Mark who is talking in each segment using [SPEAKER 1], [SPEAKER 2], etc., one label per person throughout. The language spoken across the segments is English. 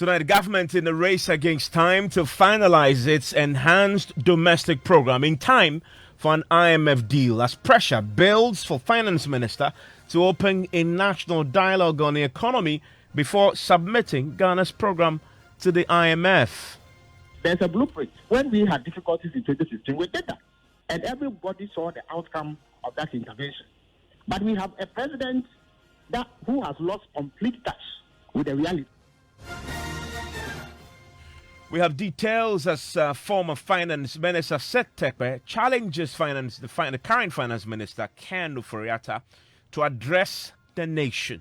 [SPEAKER 1] Tonight, the government in the race against time to finalize its enhanced domestic program in time for an IMF deal as pressure builds for Finance Minister to open a national dialogue on the economy before submitting Ghana's program to the IMF.
[SPEAKER 2] There's a blueprint. When we had difficulties in 2015, we did that. And everybody saw the outcome of that intervention. But we have a president who has lost complete touch with the reality.
[SPEAKER 1] We have details as former Finance Minister Seth Terkper challenges the current Finance Minister Ken Ofori-Atta to address the nation.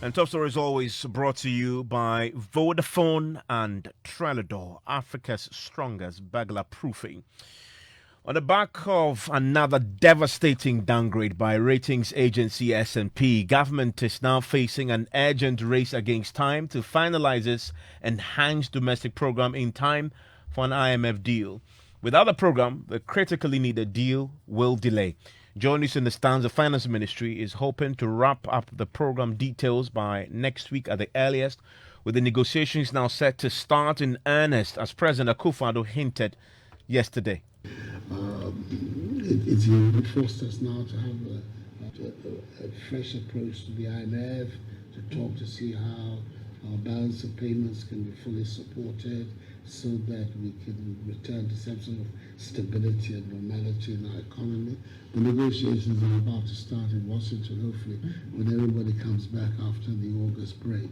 [SPEAKER 1] And Top Story is always brought to you by Vodafone and Trellador, Africa's strongest burglar proofing. On the back of another devastating downgrade by ratings agency S&P, government is now facing an urgent race against time to finalize its enhanced domestic program in time for an IMF deal. Without the program, the critically needed deal will delay. Joining us in the stands, the Finance Ministry is hoping to wrap up the program details by next week at the earliest, with the negotiations now set to start in earnest, as President Akufo-Addo hinted yesterday.
[SPEAKER 3] It forced us now to have a fresh approach to the IMF, to talk to see how our balance of payments can be fully supported so that we can return to some sort of stability and normality in our economy. The negotiations are about to start in Washington, hopefully, when everybody comes back after the August break.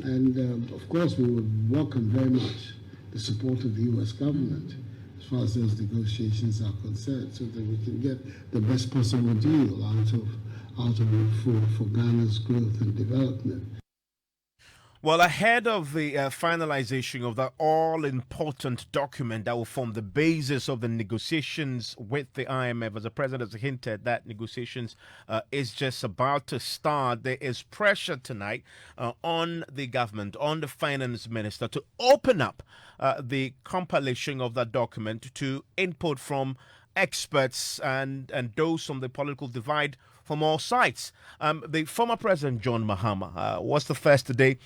[SPEAKER 3] And of course, we would welcome very much the support of the U.S. government as far as those negotiations are concerned, so that we can get the best possible deal out of it for Ghana's growth and development.
[SPEAKER 1] Well, ahead of the finalization of that all-important document that will form the basis of the negotiations with the IMF, as the president has hinted that negotiations is just about to start, there is pressure tonight on the government, on the finance minister, to open up the compilation of that document to input from experts and those from the political divide from all sides. The former President John Mahama was the first today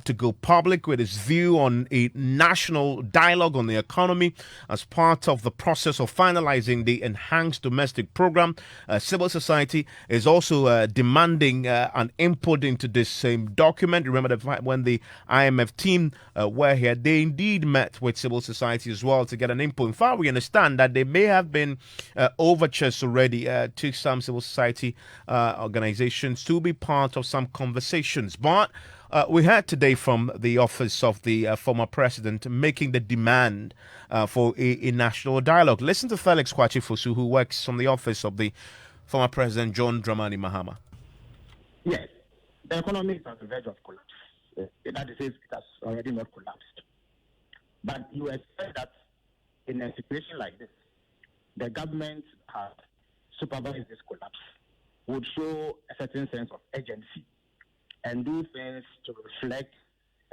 [SPEAKER 1] to go public with his view on a national dialogue on the economy as part of the process of finalizing the enhanced domestic program. Civil society is also demanding an input into this same document. Remember that when the IMF team were here, they indeed met with civil society as well to get an input. In fact, we understand that there may have been overtures already to some civil society organizations to be part of some conversations. But we heard today from the office of the former president making the demand for a national dialogue. Listen to Felix Kwachi-Fosu, who works from the office of the former president John Dramani Mahama.
[SPEAKER 2] Yes, the economy is on the verge of collapse. That is, it has already not collapsed. But you expect that in a situation like this, the government has supervised this collapse, would show a certain sense of urgency and do things to reflect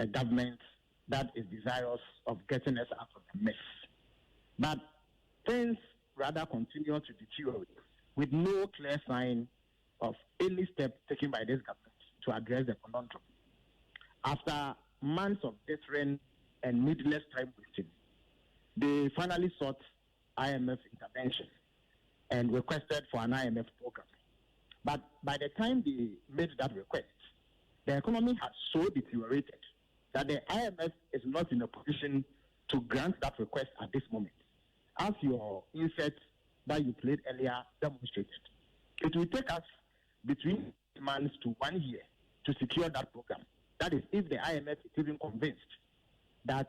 [SPEAKER 2] a government that is desirous of getting us out of the mess. But things rather continue to deteriorate with no clear sign of any step taken by this government to address the conundrum. After months of different and needless time wasting, they finally sought IMF intervention and requested for an IMF program. But by the time they made that request, the economy had so deteriorated that the IMF is not in a position to grant that request at this moment. As your insert that you played earlier demonstrated, it will take us between months to 1 year to secure that program. That is, if the IMF is even convinced that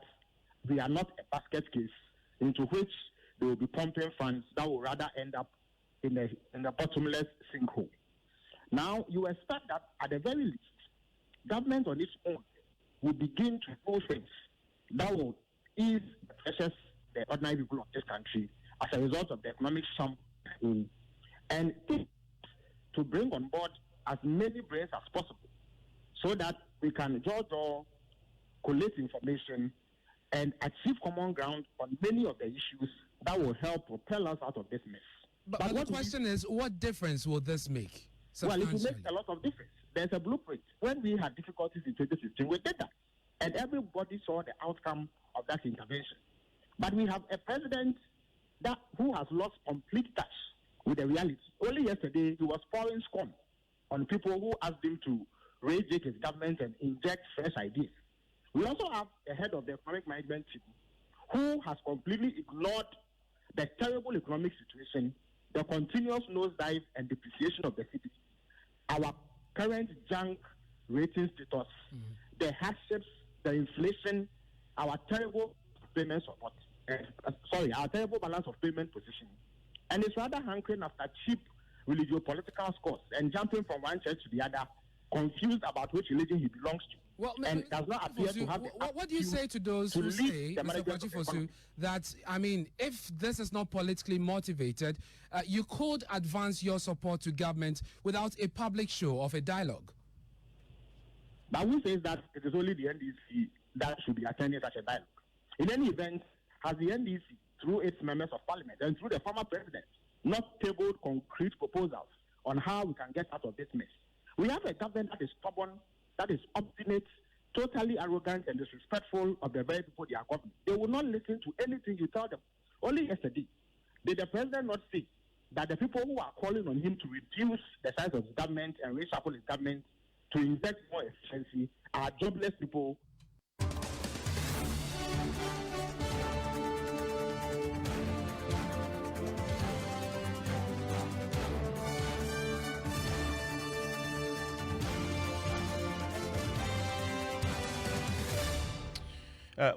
[SPEAKER 2] we are not a basket case into which they will be pumping funds that will rather end up in a bottomless sinkhole. Now, you expect that at the very least, government on its own will begin to do things that will ease the pressures the ordinary people of this country as a result of the economic slump and to bring on board as many brains as possible so that we can collate information and achieve common ground on many of the issues that will help propel us out of this mess.
[SPEAKER 4] But the question is, what difference will this make?
[SPEAKER 2] Well, it will make a lot of difference. There's a blueprint. When we had difficulties in 2016, we did that. And everybody saw the outcome of that intervention. But we have a president who has lost complete touch with the reality. Only yesterday, he was pouring scorn on people who asked him to reject his government and inject fresh ideas. We also have the head of the economic management team who has completely ignored the terrible economic situation, the continuous nosedive and depreciation of the city, our current junk rating status, the hardships, the inflation, our terrible payment support, our terrible balance of payment position. And it's rather hankering after cheap religio-political scores and jumping from one church to the other, confused about which religion he belongs to.
[SPEAKER 4] Well,
[SPEAKER 2] and does not appear to have
[SPEAKER 4] what do you say to those who say, Mr. Kwachifosu, that, I mean, if this is not politically motivated, you could advance your support to government without a public show of a dialogue?
[SPEAKER 2] But who says that it is only the NDC that should be attending such a dialogue? In any event, has the NDC, through its members of parliament and through the former president, not tabled concrete proposals on how we can get out of this mess? We have a government that is stubborn, that is obstinate, totally arrogant and disrespectful of the very people they are governing. They will not listen to anything you tell them. Only yesterday, did the president not say that the people who are calling on him to reduce the size of his government and reshuffle his government to inject more efficiency are jobless people?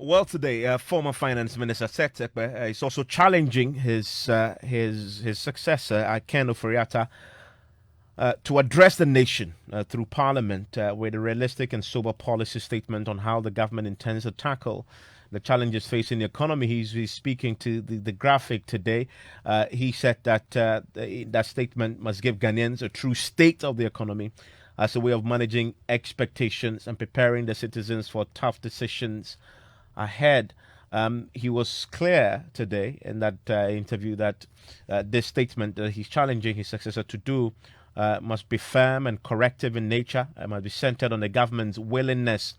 [SPEAKER 1] Well, today, former Finance Minister Seth Terkper is also challenging his successor, Ken Ofori-Atta, to address the nation through Parliament with a realistic and sober policy statement on how the government intends to tackle the challenges facing the economy. He's speaking to the graphic today. He said that that statement must give Ghanaians a true state of the economy as a way of managing expectations and preparing the citizens for tough decisions ahead. He was clear today in that interview that this statement that he's challenging his successor to do must be firm and corrective in nature. It must be centered on the government's willingness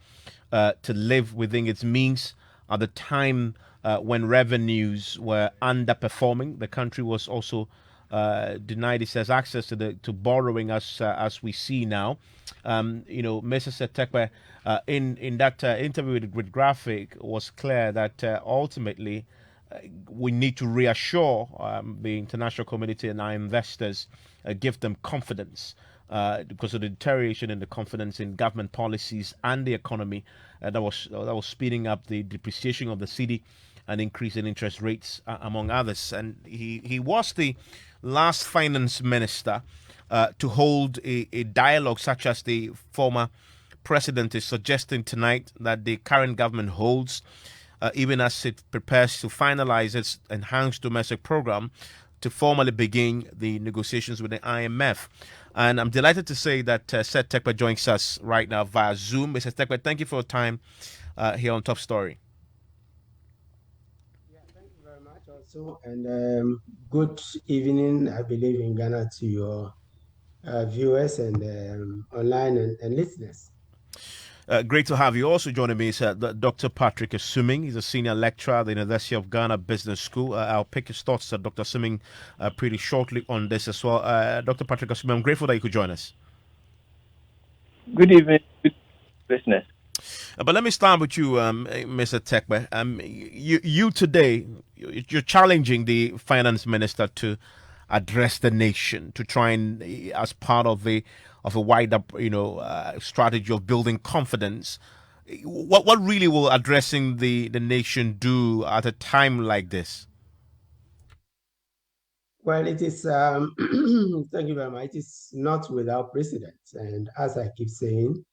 [SPEAKER 1] to live within its means. At the time when revenues were underperforming, the country was also denied its access to borrowing as we see now. Mr. Seth Terkper in that interview with Graphic was clear that ultimately we need to reassure the international community and our investors, give them confidence because of the deterioration in the confidence in government policies and the economy that was speeding up the depreciation of the cedi and increase in interest rates, among others. And he was the last finance minister to hold a dialogue such as the former president is suggesting tonight that the current government holds, even as it prepares to finalize its enhanced domestic program to formally begin the negotiations with the IMF. And I'm delighted to say that Seth Terkper joins us right now via Zoom. Mr. Terkper, thank you for your time here on Top Story.
[SPEAKER 5] Yeah, thank you very much also. And good evening, I believe, in Ghana to your viewers and online and listeners.
[SPEAKER 1] Great to have you. Also joining me is Dr. Patrick Assuming. He's a senior lecturer at the University of Ghana Business School. I'll pick his thoughts, Dr. Assuming, pretty shortly on this as well. Dr. Patrick Assuming, I'm grateful that you could join us.
[SPEAKER 6] Good evening, listeners.
[SPEAKER 1] But let me start with you, Mr. Terkper. You today, you're challenging the finance minister to address the nation, to try and, as part of a wider, strategy of building confidence. What really will addressing the nation do at a time like this?
[SPEAKER 5] Well, it is, thank you very much. It is not without precedent. And as I keep saying,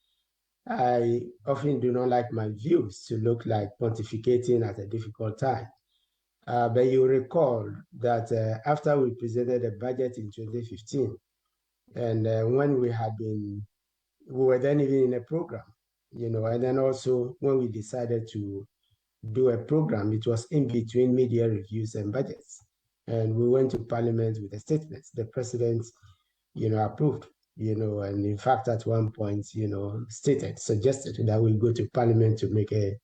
[SPEAKER 5] I often do not like my views to look like pontificating at a difficult time. But you recall that after we presented a budget in 2015, and when we were then even in a program, and then also when we decided to do a program, it was in between media reviews and budgets. And we went to Parliament with a statement. The president, approved, and in fact, at one point, suggested that we go to Parliament to make a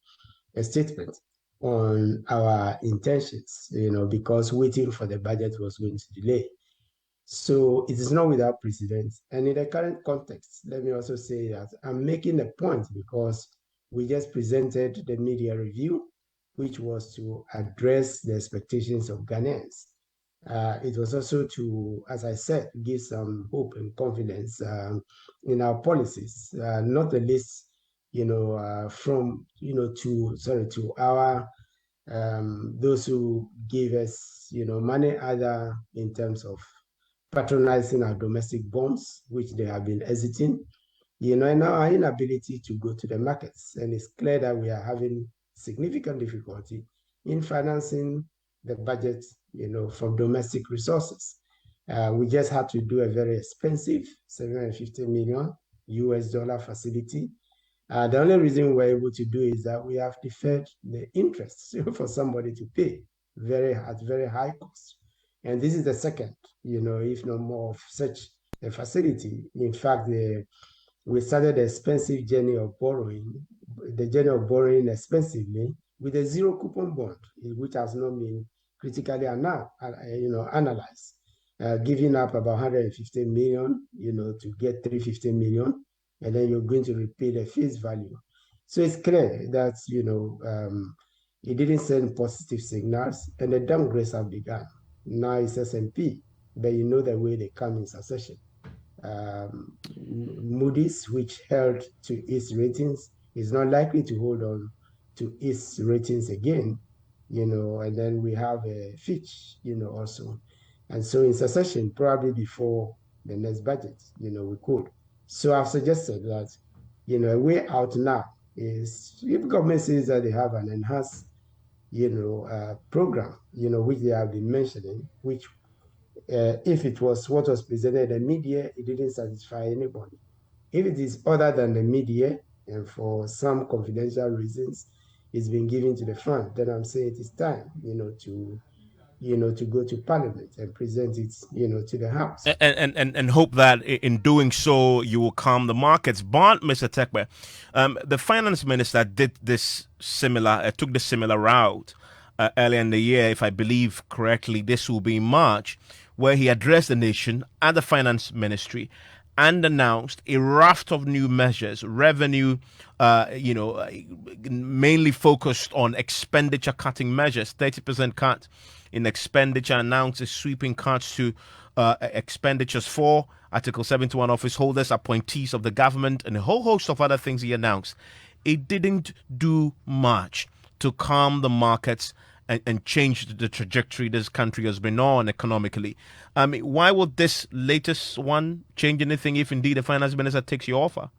[SPEAKER 5] statement on our intentions, because waiting for the budget was going to delay. So it is not without precedent. And in the current context, let me also say that I'm making a point because we just presented the media review, which was to address the expectations of Ghanaians. It was also to, as I said, give some hope and confidence in our policies, not the least, to our those who gave us, money, either in terms of patronizing our domestic bonds, which they have been exiting, and our inability to go to the markets. And it's clear that we are having significant difficulty in financing the budget, from domestic resources. We just had to do a very expensive $750 million facility. The only reason we're able to do is that we have deferred the interest for somebody to pay at very high cost. And this is the second, if not more, of such a facility. In fact, we started the expensive journey of borrowing expensively with a zero coupon bond, which has not been critically analyzed, giving up about 150 million, to get 350 million, and then you're going to repay the face value. So it's clear that, it didn't send positive signals, and the downgrades have begun. Now it's S&P, but you know the way they come in succession. Moody's, which held to its ratings, is not likely to hold on to its ratings again, and then we have Fitch, also. And so in succession, probably before the next budget, we could. So I've suggested that, a way out now is if government says that they have an enhanced, program, which they have been mentioning, which if it was what was presented in the media, it didn't satisfy anybody. If it is other than the media, and for some confidential reasons, it's been given to the front, then I'm saying it is time, to go to Parliament and present it, to the House.
[SPEAKER 1] And hope that in doing so you will calm the markets. But Mr. Terkper, the finance minister did this took the similar route earlier in the year, if I believe correctly. This will be in March, where he addressed the nation at the finance ministry and announced a raft of new measures, revenue, mainly focused on expenditure cutting measures, 30% cut in expenditure, announced a sweeping cuts to expenditures for Article 71 office holders, appointees of the government, and a whole host of other things he announced. It didn't do much to calm the markets and change the trajectory this country has been on economically. I mean, why would this latest one change anything if indeed the finance minister takes your offer?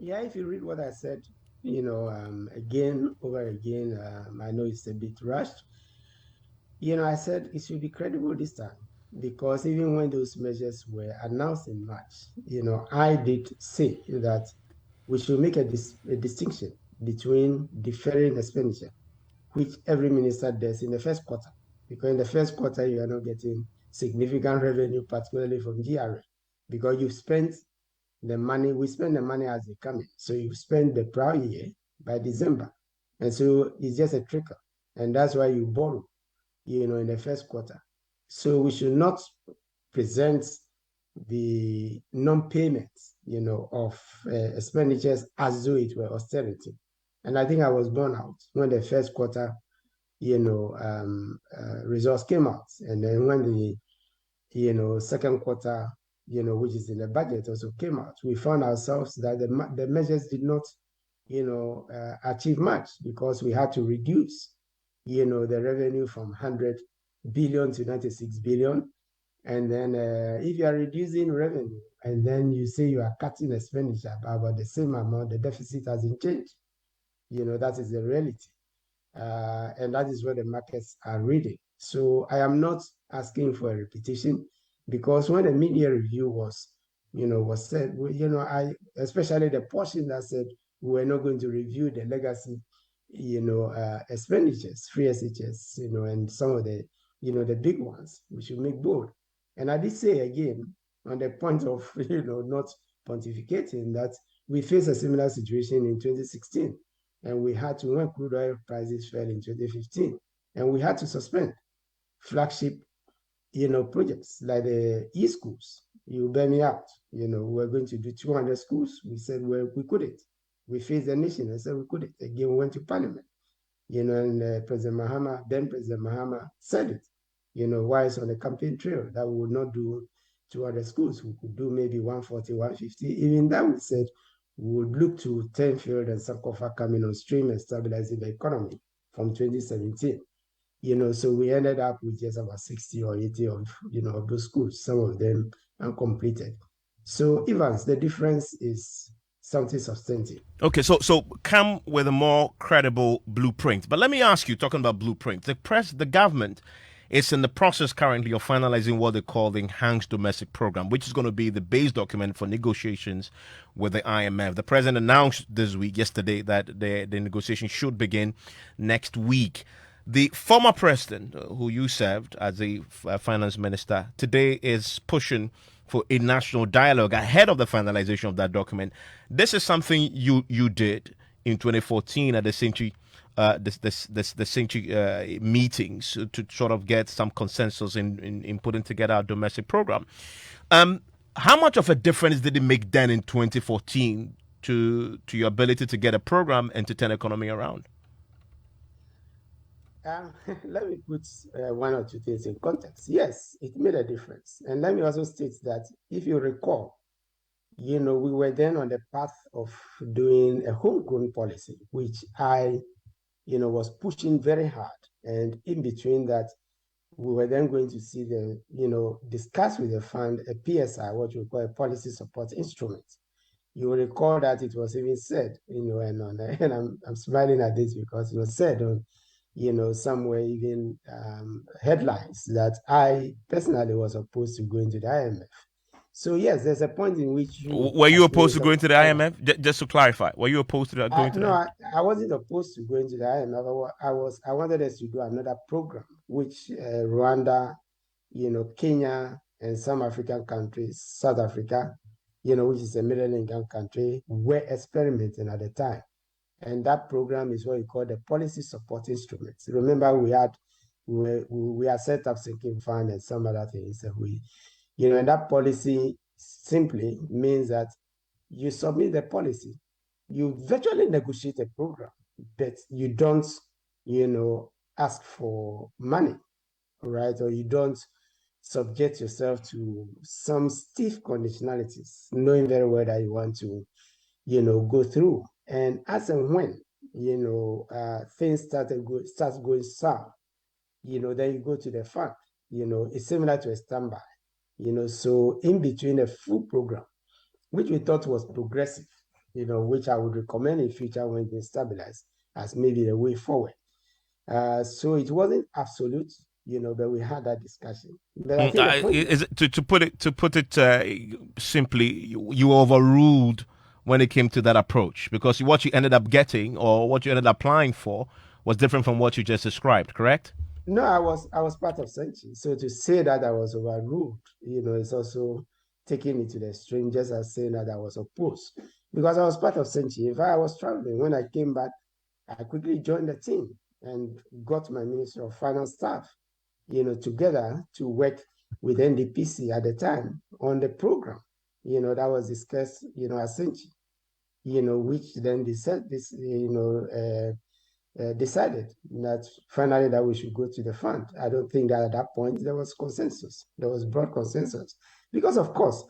[SPEAKER 5] Yeah, if you read what I said, again, over again, I know it's a bit rushed. I said it should be credible this time, because even when those measures were announced in March, I did say that we should make a distinction between deferring expenditure, which every minister does in the first quarter, because in the first quarter you are not getting significant revenue, particularly from GRA, because you've spent the money. We spend the money as they come in, so you spend the prior year by December, and so it's just a trickle, and that's why you borrow, in the first quarter. So we should not present the non-payments, of expenditures as though it were austerity. And I think I was borne out when the first quarter, results came out. And then when the, second quarter, which is in the budget, also came out, we found ourselves that the measures did not, achieve much, because we had to reduce, the revenue from 100 billion to 96 billion. And then if you are reducing revenue and then you say you are cutting expenditure by about the same amount, the deficit hasn't changed. That is the reality. And that is what the markets are reading. So I am not asking for a repetition, because when the media review was said, especially the portion that said we were not going to review the legacy, expenditures, free SHS, and some of the, the big ones, we should make bold. And I did say again, on the point of, not pontificating, that we face a similar situation in 2016. And we had to, when crude oil prices fell in 2015, and we had to suspend flagship, projects like the e-schools. You bear me out. We're going to do 200 schools. We said, well, we couldn't. We faced the nation and said we couldn't. Again, we went to parliament. And President Mahama said it, while it's on the campaign trail, that we would not do 200 schools. We could do maybe 140, 150. Even that, we said we would look to Tenfield and Sankofa coming on stream and stabilizing the economy from 2017. So we ended up with just about 60 or 80 of, of those schools, some of them uncompleted. So, Evans, the difference is something substantive.
[SPEAKER 1] Okay, so come with a more credible blueprint. But let me ask you, talking about blueprint, the government is in the process currently of finalizing what they call the Enhanced Domestic Program, which is going to be the base document for negotiations with the IMF. The president announced yesterday, that the negotiation should begin next week. The former president, who you served as a finance minister, today is pushing for a national dialogue ahead of the finalization of that document. This is something you did in 2014 at the Century meetings to sort of get some consensus in putting together a domestic program. How much of a difference did it make then in 2014 to your ability to get a program and to turn the economy around?
[SPEAKER 5] Let me put one or two things in context. Yes, it made a difference. And let me also state that, if you recall, we were then on the path of doing a homegrown policy, which I, was pushing very hard. And in between that, we were then going to see discuss with the fund a PSI, what we call a policy support instrument. You will recall that it was even said, and I'm smiling at this because it was said on, somewhere even headlines, that I personally was opposed to going to the IMF. So yes, there's a point in which
[SPEAKER 1] were you opposed to going to the IMF? Just to clarify, were you opposed to that going to?
[SPEAKER 5] No, I wasn't opposed to going to the IMF. I wanted us to do another program, which Rwanda, Kenya, and some African countries, South Africa, which is a middle-income country, were experimenting at the time. And that program is what we call the policy support instruments. Remember, we had set up sinking fund and some other things that and that policy simply means that you submit the policy, you virtually negotiate a program, but you don't, ask for money, right? Or you don't subject yourself to some stiff conditionalities, knowing very well that you want to, go through. And as and when, things start going south, then you go to the fund. It's similar to a standby. So in between a full program, which we thought was progressive, which I would recommend in future when they stabilize as maybe the way forward. So it wasn't absolute, but we had that discussion. But I think
[SPEAKER 1] to put it simply, you overruled when it came to that approach, because what you ended up getting or what you ended up applying for was different from what you just described, correct?
[SPEAKER 5] No, I was part of Century. So to say that I was overruled, it's also taking it to the extreme, just as saying that I was opposed. Because I was part of Century. If I was traveling, when I came back, I quickly joined the team and got my Ministry of Finance staff, together to work with NDPC at the time on the program, that was discussed, at Century, which then decided that finally that we should go to the fund. I don't think that at that point there was consensus. There was broad consensus. Because, of course,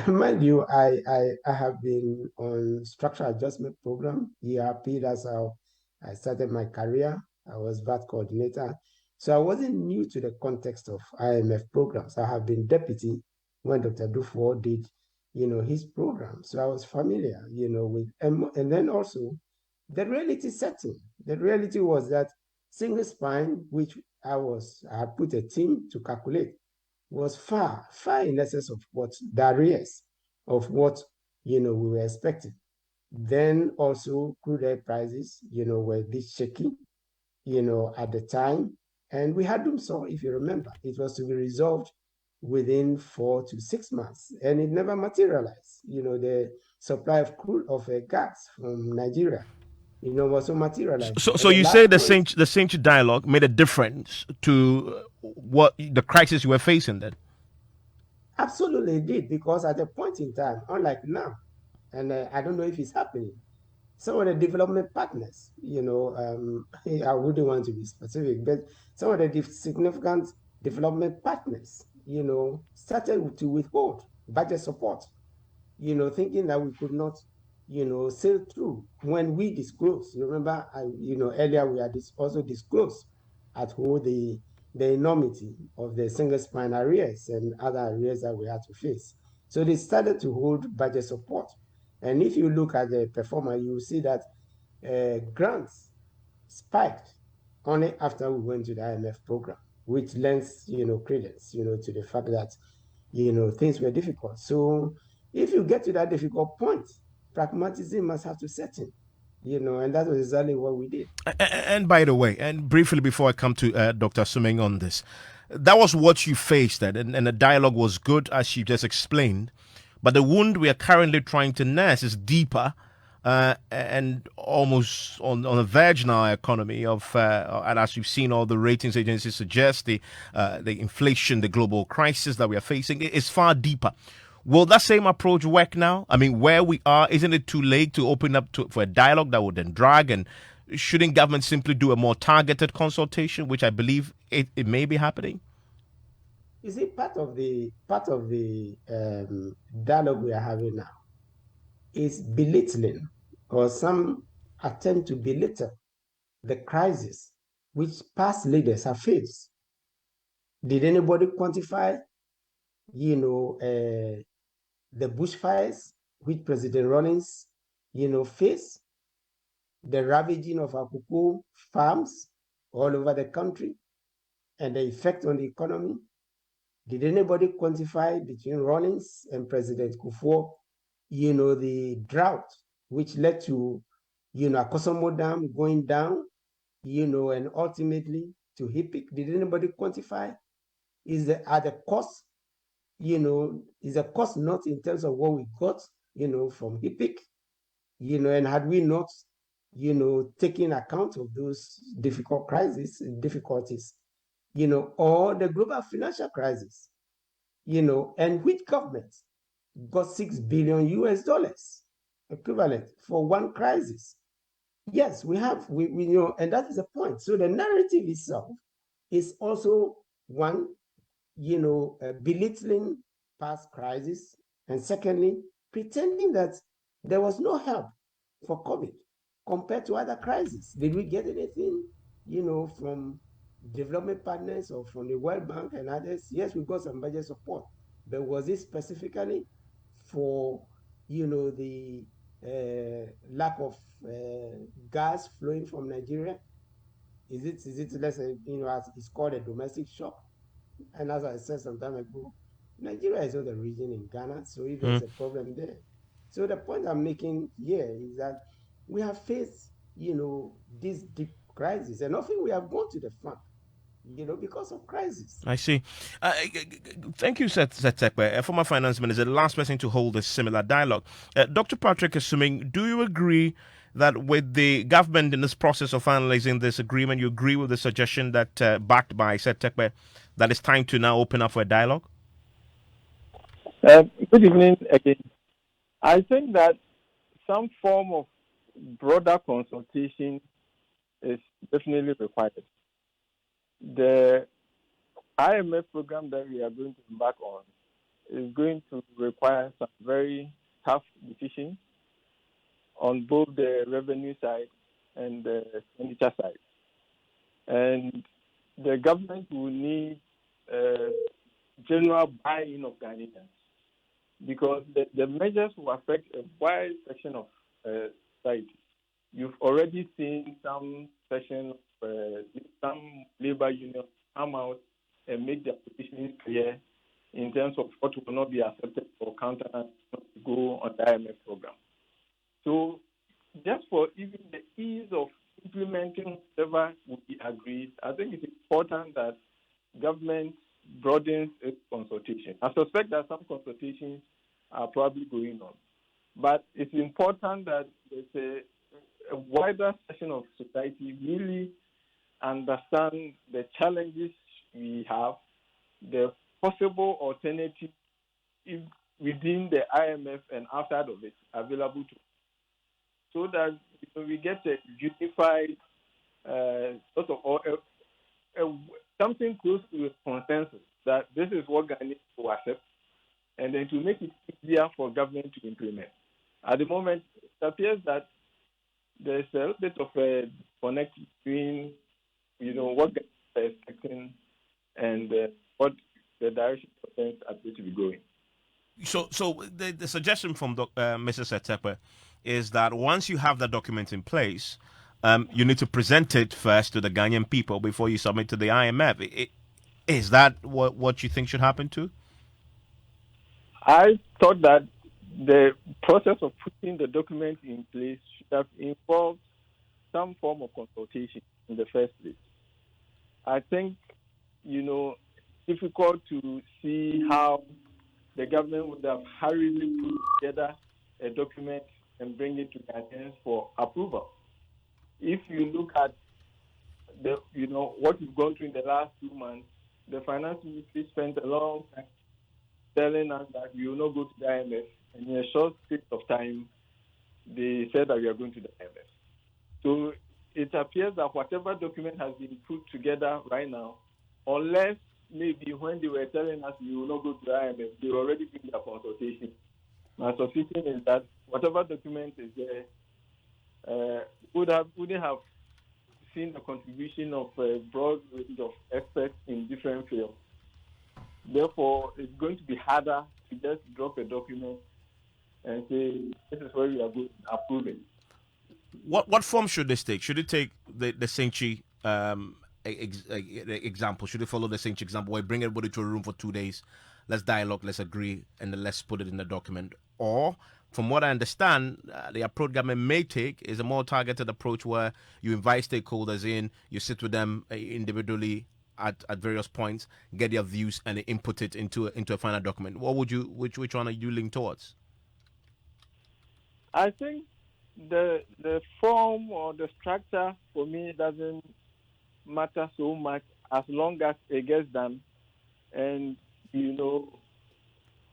[SPEAKER 5] mind you, I have been on structural adjustment program, ERP. That's how I started my career. I was VAT coordinator. So I wasn't new to the context of IMF programs. I have been deputy when Dr. Dufour did, his program. So I was familiar, with, and then also the reality setting. The reality was that single spine, which I had put a team to calculate, was far, far in excess of what the arrears of what, we were expecting. Then also crude oil prices, were this shaky, at the time. And we had them so, if you remember, it was to be resolved within 4 to 6 months, and it never materialized. The supply of crude of gas from Nigeria, was not materialized.
[SPEAKER 1] So
[SPEAKER 5] The
[SPEAKER 1] you say
[SPEAKER 5] last
[SPEAKER 1] the
[SPEAKER 5] point,
[SPEAKER 1] Saint dialogue made a difference to what the crisis you were facing then?
[SPEAKER 5] absolutely it did, because at a point in time, unlike now, and I don't know if it's happening, some of the development partners, I wouldn't want to be specific, but some of the significant development partners, started to withhold budget support, thinking that we could not, sail through when we disclosed. Remember, earlier we had also disclosed at who the enormity of the single spine arrears and other arrears that we had to face. So they started to hold budget support. And if you look at the performance, you will see that grants spiked only after we went to the IMF program, which lends, credence, to the fact that, things were difficult. So if you get to that difficult point, pragmatism must have to set in, and that was exactly what we did.
[SPEAKER 1] And by the way, and briefly before I come to Dr. Suming on this, that was what you faced, and the dialogue was good, as you just explained. But the wound we are currently trying to nurse is deeper and almost on the verge now economy of, and as you've seen, all the ratings agencies suggest the inflation, the global crisis that we are facing is far deeper. Will that same approach work now? I mean, where we are, isn't it too late to open up for a dialogue that would then drag? And shouldn't government simply do a more targeted consultation, which I believe it may be happening?
[SPEAKER 5] You see, part of the dialogue we are having now is belittling, or some attempt to belittle the crisis which past leaders have faced. Did anybody quantify, the bushfires which President Rawlings, faced, the ravaging of our cocoa farms all over the country, and the effect on the economy? Did anybody quantify between Rawlings and President Kufuor, the drought which led to, Akosomo Dam going down, and ultimately to HIPIC? Did anybody quantify? Are the costs, is the cost not in terms of what we got, from HIPIC, and had we not, taken account of those difficulties, or the global financial crisis, and which government got $6 billion US equivalent for one crisis? Yes, we have, and that is the point. So the narrative itself is also one, belittling past crisis, and secondly, pretending that there was no help for COVID compared to other crises. Did we get anything, from development partners or from the World Bank and others? Yes, we got some budget support, but was it specifically for, the lack of gas flowing from Nigeria? Is it less, as it's called a domestic shock? And as I said some time ago, Nigeria is not a region in Ghana, so if there's a problem there. So the point I'm making here is that we have faced, this deep crisis, and often we have gone to the front, because of crisis.
[SPEAKER 1] I see. Thank you, Seth Terkper. Former finance minister, the last person to hold a similar dialogue. Dr. Patrick Assuming, do you agree that with the government in this process of finalizing this agreement, you agree with the suggestion that, backed by Seth Terkper, that it's time to now open up for a dialogue?
[SPEAKER 6] Good evening again. I think that some form of broader consultation is definitely required. The IMF program that we are going to embark on is going to require some very tough decisions on both the revenue side and the expenditure side. And the government will need general buy-in of Ghanaians, because the measures will affect a wide section of society. You've already seen some section of some labor unions come out and make their positions clear in terms of what will not be accepted for countenance to go on the IMF program. So just for even the ease of implementing whatever will be agreed, I think it's important that government broadens its consultation. I suspect that some consultations are probably going on, but it's important that there's a wider section of society really understand the challenges we have, the possible alternatives within the IMF and outside of it available to us, so that we get a unified sort of something close to a consensus that this is what Ghanaians will accept, and then to make it easier for government to implement. At the moment, it appears that there's a bit of a connect between, what Ghanaians are expecting and what the direction of things are going to be going.
[SPEAKER 1] So the suggestion from Mr. Seth Terkper is that once you have that document in place, you need to present it first to the Ghanaian people before you submit to the IMF. Is that what you think should happen too?
[SPEAKER 6] I thought that the process of putting the document in place should have involved some form of consultation in the first place. I think, it's difficult to see how the government would have hurriedly put together a document and bring it to Ghanaians for approval. If you look at what we've gone through in the last 2 months, the finance ministry spent a long time telling us that we will not go to the IMF, and in a short space of time, they said that we are going to the IMF. So it appears that whatever document has been put together right now, unless maybe when they were telling us we will not go to the IMF, they were already doing their consultation. My suspicion is that whatever document is there wouldn't have seen the contribution of a broad range of experts in different fields. Therefore, it's going to be harder to just drop a document and say, this is where we are going to approve it.
[SPEAKER 1] What form should this take? Should it take the Senchi example? Should it follow the Senchi example where bring everybody to a room for 2 days, let's dialogue, let's agree, and then let's put it in the document? Or, from what I understand, the approach government may take is a more targeted approach where you invite stakeholders in, you sit with them individually at various points, get their views, and input it into a final document. Which one are you leaning towards?
[SPEAKER 6] I think the form or the structure for me doesn't matter so much as long as it gets done, and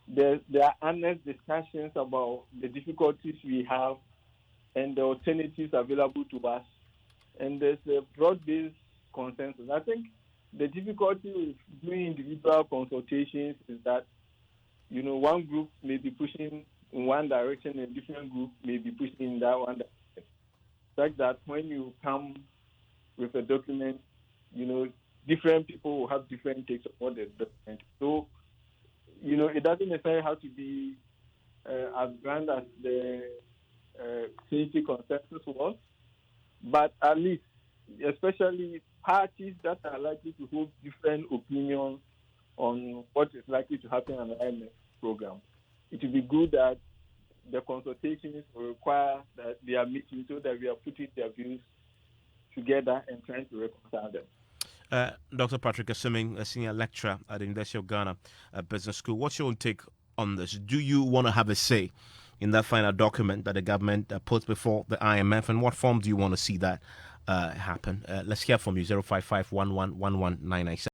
[SPEAKER 6] there are honest discussions about the difficulties we have and the alternatives available to us, and there's a broad-based consensus. I think the difficulty with doing individual consultations is that, one group may be pushing in one direction and a different group may be pushing in that one direction. Such that when you come with a document, different people will have different takes on what the document. So, it doesn't necessarily have to be as grand as the Trinity consensus was, but at least, especially parties that are likely to hold different opinions on what is likely to happen on the IMF program, it would be good that the consultations will require that they are meeting so that we are putting their views together and trying to reconcile them.
[SPEAKER 1] Dr. Patrick Assuming, a senior lecturer at the University of Ghana Business School, what's your own take on this? Do you want to have a say in that final document that the government puts before the IMF, and what form do you want to see that happen? Let's hear from you, 055-11-11997.